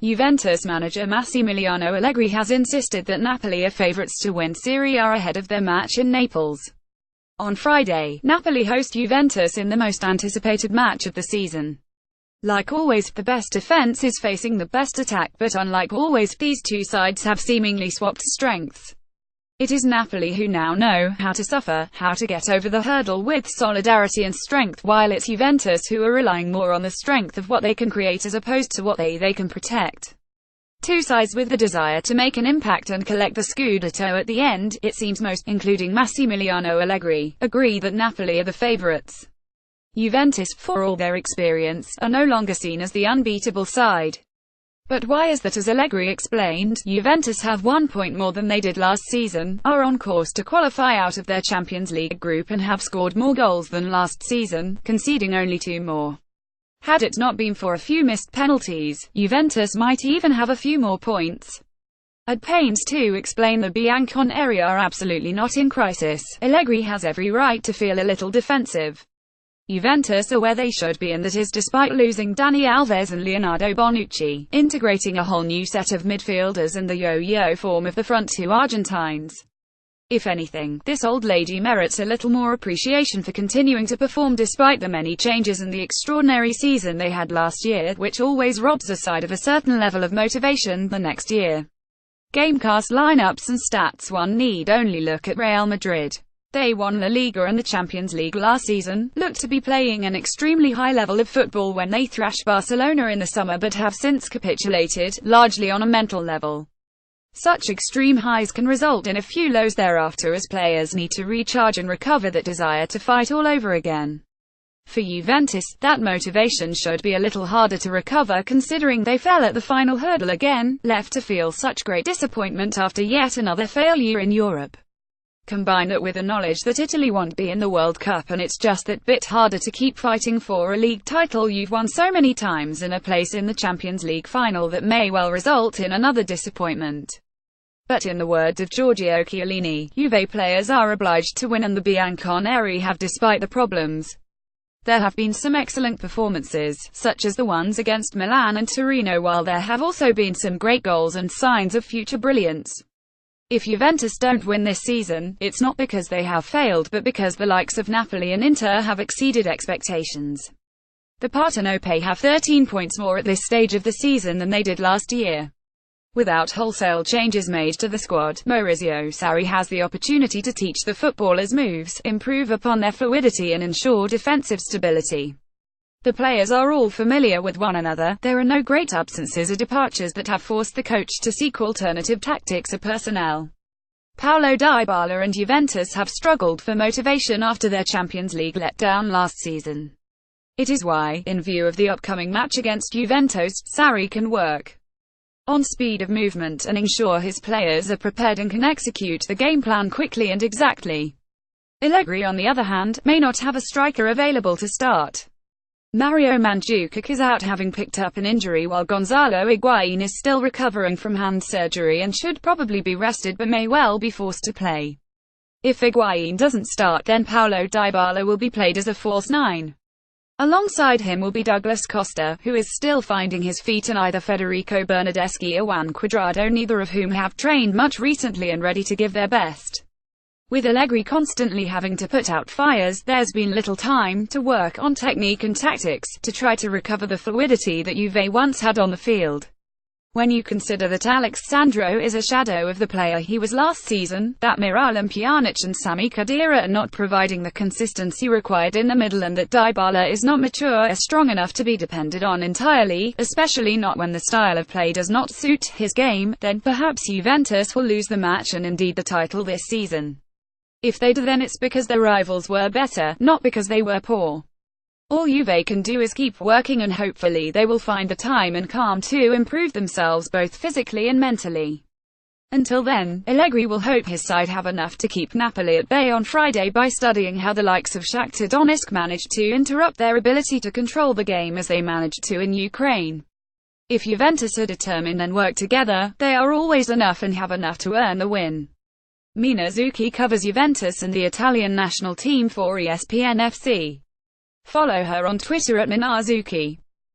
Juventus manager Massimiliano Allegri has insisted that Napoli are favourites to win Serie A ahead of their match in Naples. On Friday, Napoli host Juventus in the most anticipated match of the season. Like always, the best defense is facing the best attack, but unlike always, these two sides have seemingly swapped strengths. It is Napoli who now know how to suffer, how to get over the hurdle with solidarity and strength, while it's Juventus who are relying more on the strength of what they can create as opposed to what they can protect. Two sides with the desire to make an impact and collect the Scudetto at the end, it seems most, including Massimiliano Allegri, agree that Napoli are the favourites. Juventus, for all their experience, are no longer seen as the unbeatable side. But why is that? As Allegri explained, Juventus have 1 point more than they did last season, are on course to qualify out of their Champions League group and have scored more goals than last season, conceding only 2 more. Had it not been for a few missed penalties, Juventus might even have a few more points. At pains to explain the Bianconeri are absolutely not in crisis, Allegri has every right to feel a little defensive. Juventus are where they should be, and that is despite losing Dani Alves and Leonardo Bonucci, integrating a whole new set of midfielders and the yo-yo form of the front two Argentines. If anything, this old lady merits a little more appreciation for continuing to perform despite the many changes and the extraordinary season they had last year, which always robs a side of a certain level of motivation the next year. Gamecast lineups and stats. One need only look at Real Madrid. They won La Liga and the Champions League last season, looked to be playing an extremely high level of football when they thrashed Barcelona in the summer, but have since capitulated, largely on a mental level. Such extreme highs can result in a few lows thereafter, as players need to recharge and recover that desire to fight all over again. For Juventus, that motivation should be a little harder to recover, considering they fell at the final hurdle again, left to feel such great disappointment after yet another failure in Europe. Combine that with the knowledge that Italy won't be in the World Cup, and it's just that bit harder to keep fighting for a league title you've won so many times and a place in the Champions League final that may well result in another disappointment. But in the words of Giorgio Chiellini, Juve players are obliged to win, and the Bianconeri have, despite the problems. There have been some excellent performances, such as the ones against Milan and Torino, while there have also been some great goals and signs of future brilliance. If Juventus don't win this season, it's not because they have failed, but because the likes of Napoli and Inter have exceeded expectations. The Partenopei have 13 points more at this stage of the season than they did last year. Without wholesale changes made to the squad, Maurizio Sarri has the opportunity to teach the footballers moves, improve upon their fluidity and ensure defensive stability. The players are all familiar with one another, there are no great absences or departures that have forced the coach to seek alternative tactics or personnel. Paulo Dybala and Juventus have struggled for motivation after their Champions League letdown last season. It is why, in view of the upcoming match against Juventus, Sarri can work on speed of movement and ensure his players are prepared and can execute the game plan quickly and exactly. Allegri, on the other hand, may not have a striker available to start. Mario Mandzukic is out having picked up an injury, while Gonzalo Higuain is still recovering from hand surgery and should probably be rested but may well be forced to play. If Higuain doesn't start, then Paulo Dybala will be played as a false 9. Alongside him will be Douglas Costa, who is still finding his feet, and either Federico Bernardeschi or Juan Cuadrado, neither of whom have trained much recently and ready to give their best. With Allegri constantly having to put out fires, there's been little time to work on technique and tactics, to try to recover the fluidity that Juve once had on the field. When you consider that Alex Sandro is a shadow of the player he was last season, that Miralem Pjanic and Sami Khedira are not providing the consistency required in the middle, and that Dybala is not mature or strong enough to be depended on entirely, especially not when the style of play does not suit his game, then perhaps Juventus will lose the match and indeed the title this season. If they do, then it's because their rivals were better, not because they were poor. All Juve can do is keep working, and hopefully they will find the time and calm to improve themselves both physically and mentally. Until then, Allegri will hope his side have enough to keep Napoli at bay on Friday by studying how the likes of Shakhtar Donetsk managed to interrupt their ability to control the game as they managed to in Ukraine. If Juventus are determined and work together, they are always enough and have enough to earn the win. Mina Zucchi covers Juventus and the Italian national team for ESPN FC. Follow her on Twitter at Mina Zucchi.